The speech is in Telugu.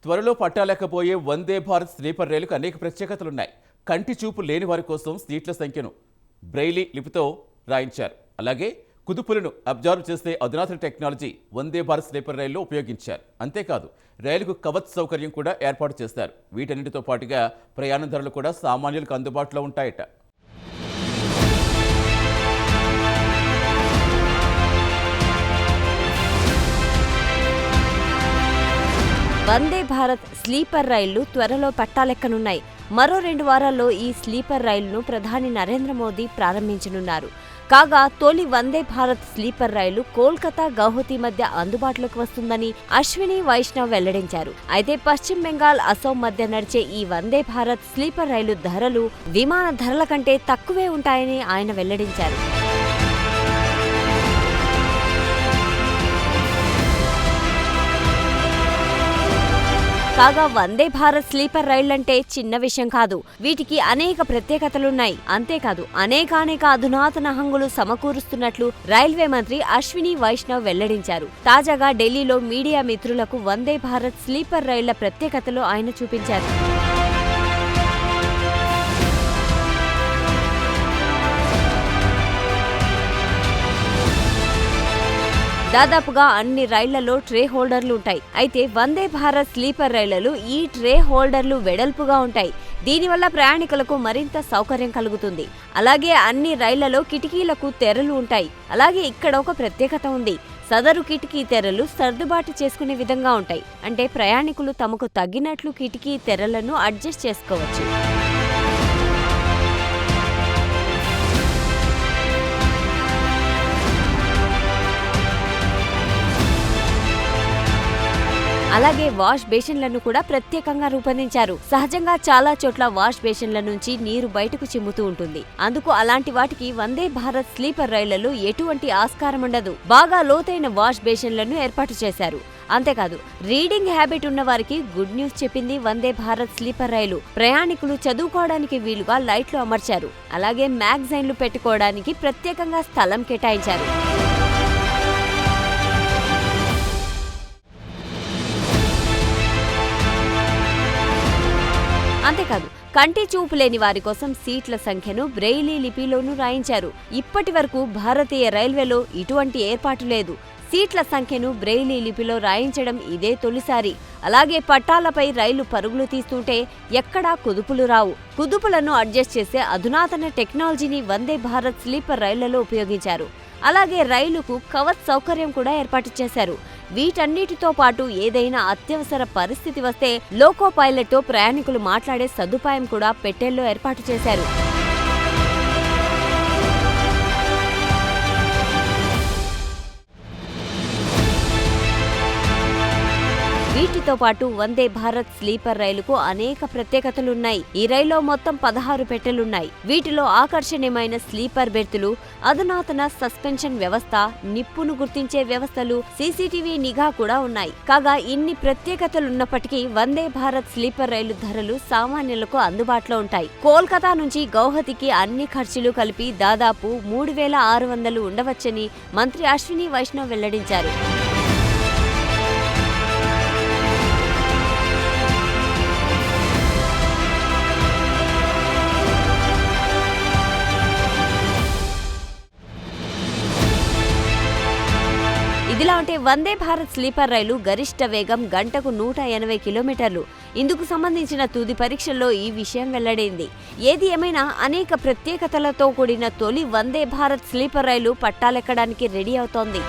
త్వరలో పట్టాలేకపోయే వందే భారత్ స్లీపర్ రైలుకు అనేక ప్రత్యేకతలున్నాయి. కంటి చూపు లేని వారి కోసం సీట్ల సంఖ్యను బ్రెయిలీ లిపితో రాయించారు. అలాగే కుదుపులను అబ్జర్వ్ చేసే అధునాతన టెక్నాలజీ వందే భారత్ స్లీపర్ రైల్లో ఉపయోగించారు. అంతేకాదు రైలుకు కవచ్ సౌకర్యం కూడా ఏర్పాటు చేశారు. వీటన్నిటితో పాటుగా ప్రయాణ ధరలు కూడా సామాన్యులకు అందుబాటులో ఉంటాయట. వందే భారత్ స్లీపర్ రైళ్లు త్వరలో పట్టాలెక్కనున్నాయి. మరో 2 వారాల్లో ఈ స్లీపర్ రైలును ప్రధాని నరేంద్ర మోదీ ప్రారంభించనున్నారు. కాగా తొలి వందే భారత్ స్లీపర్ రైలు కోల్కతా గౌహతి మధ్య అందుబాటులోకి వస్తుందని అశ్విని వైష్ణవ్ వెల్లడించారు. అయితే పశ్చిమ బెంగాల్, అసోం మధ్య నడిచే ఈ వందే భారత్ స్లీపర్ రైలు ధరలు విమాన ధరల కంటే తక్కువే ఉంటాయని ఆయన వెల్లడించారు. కాగా వందే భారత్ స్లీపర్ రైళ్లంటే చిన్న విషయం కాదు. వీటికి అనేక ప్రత్యేకతలున్నాయి. అంతేకాదు అనేకానేక అధునాతన హంగులు సమకూరుస్తున్నట్లు రైల్వే మంత్రి అశ్విని వైష్ణవ్ వెల్లడించారు. తాజాగా ఢిల్లీలో మీడియా మిత్రులకు వందే భారత్ స్లీపర్ రైళ్ల ప్రత్యేకతలు ఆయన చూపించారు. దాదాపుగా అన్ని రైళ్లలో ట్రే హోల్డర్లు ఉంటాయి. అయితే వందే భారత్ స్లీపర్ రైళ్లలో ఈ ట్రే హోల్డర్లు వెడల్పుగా ఉంటాయి. దీనివల్ల ప్రయాణికులకు మరింత సౌకర్యం కలుగుతుంది. అలాగే అన్ని రైళ్లలో కిటికీలకు తెరలు ఉంటాయి. అలాగే ఇక్కడ ఒక ప్రత్యేకత ఉంది. సదరు కిటికీ తెరలు సర్దుబాటు చేసుకునే విధంగా ఉంటాయి. అంటే ప్రయాణికులు తమకు తగ్గినట్లు కిటికీ తెరలను అడ్జస్ట్ చేసుకోవచ్చు. అలాగే వాష్ బేసిన్లను కూడా ప్రత్యేకంగా రూపొందించారు. సహజంగా చాలా చోట్ల వాష్ బేసిన్ల నుంచి నీరు బయటకు చిమ్ముతూ ఉంటుంది. అందుకు అలాంటి వాటికి వందే భారత్ స్లీపర్ రైళ్లలో ఎటువంటి ఆస్కారం ఉండదు. బాగా లోతైన వాష్ బేసిన్లను ఏర్పాటు చేశారు. అంతేకాదు రీడింగ్ హ్యాబిట్ ఉన్న వారికి గుడ్ న్యూస్ చెప్పింది వందే భారత్ స్లీపర్ రైలు. ప్రయాణికులు చదువుకోవడానికి వీలుగా లైట్లు అమర్చారు. అలాగే మ్యాగజైన్లు పెట్టుకోవడానికి ప్రత్యేకంగా స్థలం కేటాయించారు. అంతేకాదు కంటి చూపు లేని వారి కోసం సీట్ల సంఖ్యను బ్రెయిలీ లిపిలోనూ రాయించారు. ఇప్పటి వరకు భారతీయ రైల్వేలో ఇటువంటి ఏర్పాటు లేదు. సీట్ల సంఖ్యను బ్రెయిలీ లిపిలో రాయించడం ఇదే తొలిసారి. అలాగే పట్టాలపై రైలు పరుగులు తీస్తుంటే ఎక్కడా కుదుపులు రావు. కుదుపులను అడ్జస్ట్ చేసే అధునాతన టెక్నాలజీని వందే భారత్ స్లీపర్ రైళ్లలో ఉపయోగించారు. అలాగే రైలుకు కవచ్ సౌకర్యం కూడా ఏర్పాటు చేశారు. వీటన్నిటితో పాటు ఏదైనా అత్యవసర పరిస్థితి వస్తే లోకో పైలట్తో ప్రయాణికులు మాట్లాడే సదుపాయం కూడా పెట్టెల్లో ఏర్పాటు చేశారు. వీటితో పాటు వందే భారత్ స్లీపర్ రైలుకు అనేక ప్రత్యేకతలున్నాయి. ఈ రైల్లో మొత్తం 16 పెట్టెలున్నాయి. వీటిలో ఆకర్షణీయమైన స్లీపర్ బెర్తులు, అధునాతన సస్పెన్షన్ వ్యవస్థ, నిప్పును గుర్తించే వ్యవస్థలు, సీసీటీవీ నిఘా కూడా ఉన్నాయి. కాగా ఇన్ని ప్రత్యేకతలున్నప్పటికీ వందే భారత్ స్లీపర్ రైలు ధరలు సామాన్యులకు అందుబాటులో ఉంటాయి. కోల్కతా నుంచి గౌహతికి అన్ని ఖర్చులు కలిపి దాదాపు 3600 ఉండవచ్చని మంత్రి అశ్విని వైష్ణవ్ వెల్లడించారు. ఇదిలా ఉంటే వందే భారత్ స్లీపర్ రైలు గరిష్ట వేగం గంటకు 180 కిలోమీటర్లు. ఇందుకు సంబంధించిన తుది పరీక్షల్లో ఈ విషయం వెల్లడైంది. ఏది ఏమైనా అనేక ప్రత్యేకతలతో కూడిన తొలి వందే భారత్ స్లీపర్ రైలు పట్టాలెక్కడానికి రెడీ అవుతోంది.